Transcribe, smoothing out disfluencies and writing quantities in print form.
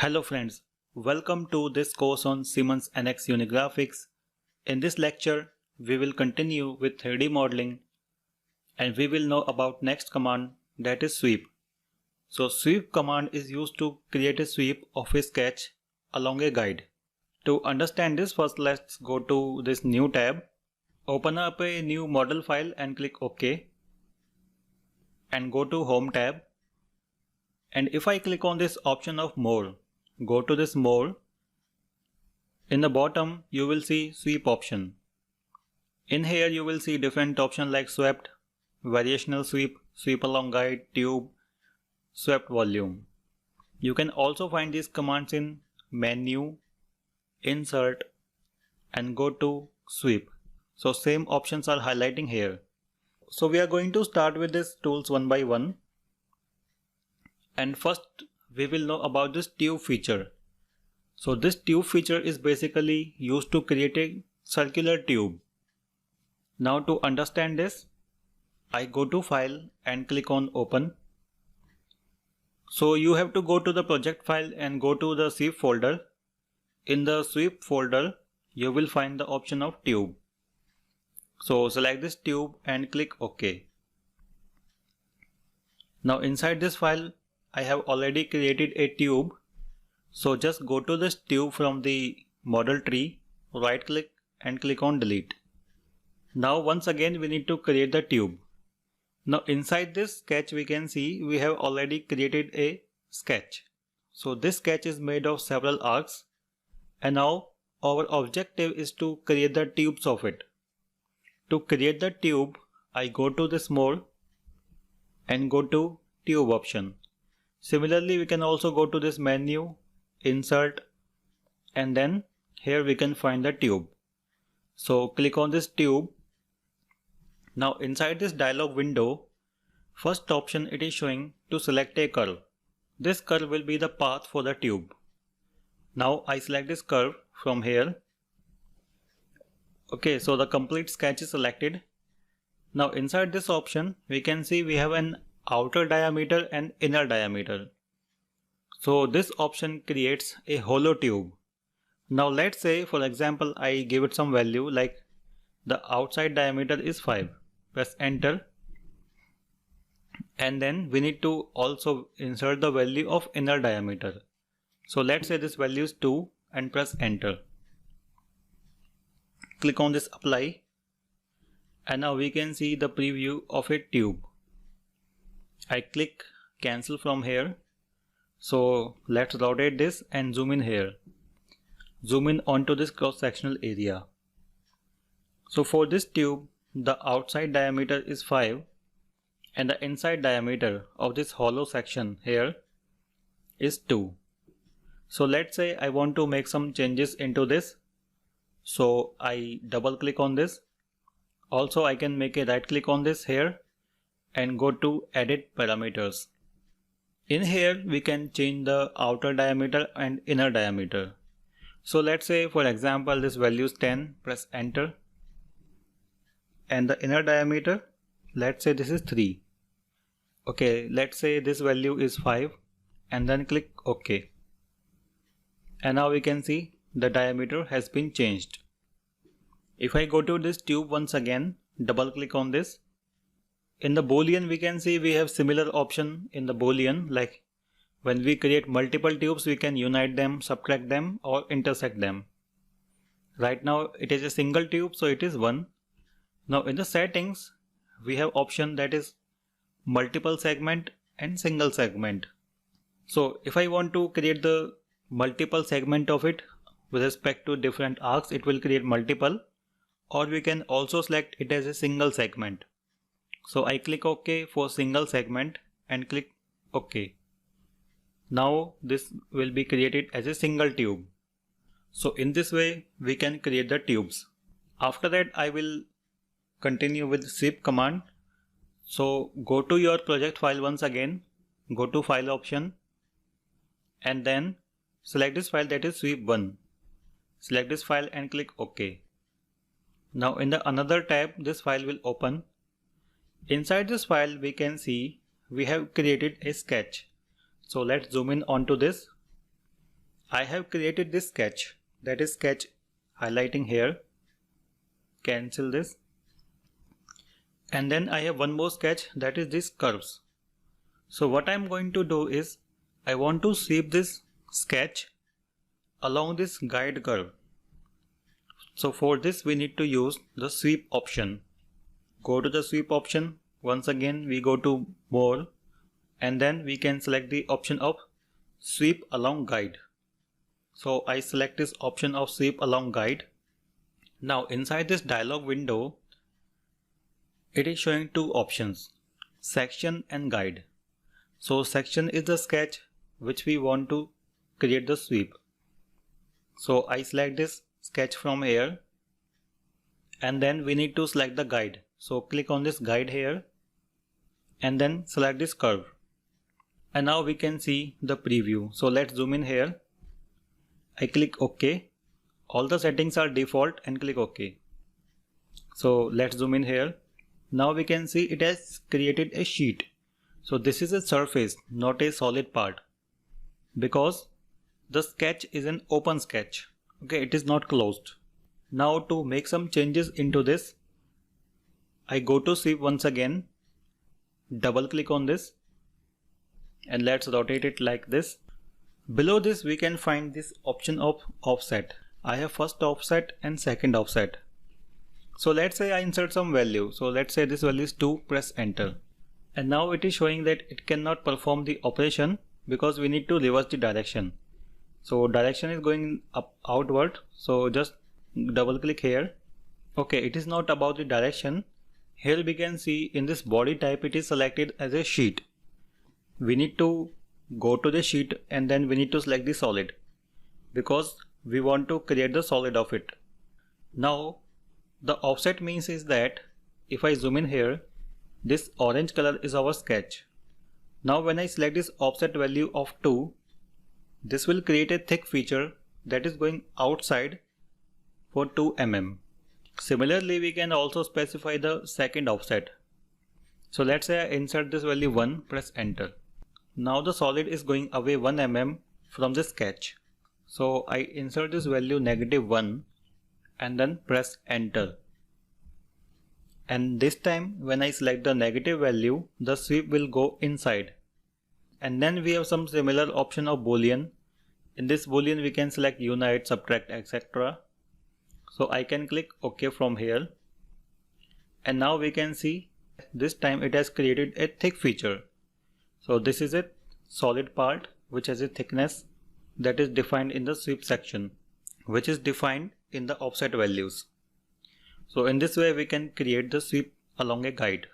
Hello friends, welcome to this course on Siemens NX Unigraphics. In this lecture, we will continue with 3D modeling and we will know about next command, that is sweep. So sweep command is used to create a sweep of a sketch along a guide. To understand this, first let's go to this new tab, open up a new model file and click OK and go to Home tab. And if I click on this option of More, go to this More. In the bottom you will see sweep option. In here you will see different options like swept, variational sweep, sweep along guide, tube, swept volume. You can also find these commands in menu, insert and go to sweep. So same options are highlighting here. So we are going to start with these tools one by one. And first we will know about this tube feature. So this tube feature is basically used to create a circular tube. Now to understand this, I go to File and click on Open. So you have to go to the project file and go to the sweep folder. In the sweep folder, you will find the option of tube. So select this tube and click OK. Now inside this file, I have already created a tube. So just go to this tube from the model tree, right click and click on delete. Now once again we need to create the tube. Now inside this sketch we can see we have already created a sketch. So this sketch is made of several arcs and now our objective is to create the tubes of it. To create the tube, I go to this More and go to tube option. Similarly, we can also go to this menu, insert and then here we can find the tube. So click on this tube. Now inside this dialog window, first option it is showing to select a curve. This curve will be the path for the tube. Now I select this curve from here. Okay, so the complete sketch is selected. Now inside this option we can see we have an outer diameter and inner diameter. So this option creates a hollow tube. Now let's say for example I give it some value like the outside diameter is 5. Press enter and then we need to also insert the value of inner diameter. So let's say this value is 2 and press enter. Click on this apply and now we can see the preview of a tube. I click cancel from here. So let's rotate this and zoom in here. Zoom in onto this cross-sectional area. So for this tube, the outside diameter is 5 and the inside diameter of this hollow section here is 2. So let's say I want to make some changes into this. So I double click on this. Also I can make a right click on this here and go to edit parameters. In here we can change the outer diameter and inner diameter. So let's say for example this value is 10, press enter. And the inner diameter, let's say this is 3. Okay, let's say this value is 5 and then click OK. And now we can see the diameter has been changed. If I go to this tube once again, double click on this. In the Boolean we can see we have similar option in the Boolean, like when we create multiple tubes we can unite them, subtract them or intersect them. Right now it is a single tube, so it is 1. Now in the settings we have option that is multiple segment and single segment. So if I want to create the multiple segment of it with respect to different arcs, it will create multiple, or we can also select it as a single segment. So I click OK for single segment and click OK. Now this will be created as a single tube. So in this way we can create the tubes. After that I will continue with sweep command. So go to your project file once again, go to file option and then select this file, that is sweep1. Select this file and click OK. Now in the another tab this file will open. Inside this file we can see we have created a sketch. So let's zoom in onto this. I have created this sketch, that is sketch highlighting here. Cancel this. And then I have one more sketch, that is this curves. So what I am going to do is I want to sweep this sketch along this guide curve. So for this we need to use the sweep option. Go to the sweep option. Once again we go to more, and then we can select the option of sweep along guide. So I select this option of sweep along guide. Now inside this dialog window, it is showing two options, section and guide. So section is the sketch which we want to create the sweep. So I select this sketch from here, and then we need to select the guide. So click on this guide here and then select this curve. And now we can see the preview. So let's zoom in here. I click OK. All the settings are default and click OK. So let's zoom in here. Now we can see it has created a sheet. So this is a surface, not a solid part, because the sketch is an open sketch. Okay, it is not closed. Now to make some changes into this, I go to sweep once again, double click on this, and let's rotate it like this. Below this we can find this option of offset. I have first offset and second offset. So let's say I insert some value. So let's say this value is 2, press enter. And now it is showing that it cannot perform the operation because we need to reverse the direction. So direction is going up outward. So just double click here. Okay, it is not about the direction. Here we can see in this body type it is selected as a sheet. We need to go to the sheet and then we need to select the solid because we want to create the solid of it. Now the offset means is that if I zoom in here, this orange color is our sketch. Now when I select this offset value of 2, this will create a thick feature that is going outside for 2 mm. Similarly, we can also specify the second offset. So let's say I insert this value 1, press enter. Now the solid is going away 1 mm from the sketch. So I insert this value -1 and then press enter. And this time when I select the negative value, the sweep will go inside. And then we have some similar option of boolean. In this boolean we can select unite, subtract, etc. So I can click OK from here. And now we can see this time it has created a thick feature. So this is a solid part which has a thickness that is defined in the sweep section, which is defined in the offset values. So in this way we can create the sweep along a guide.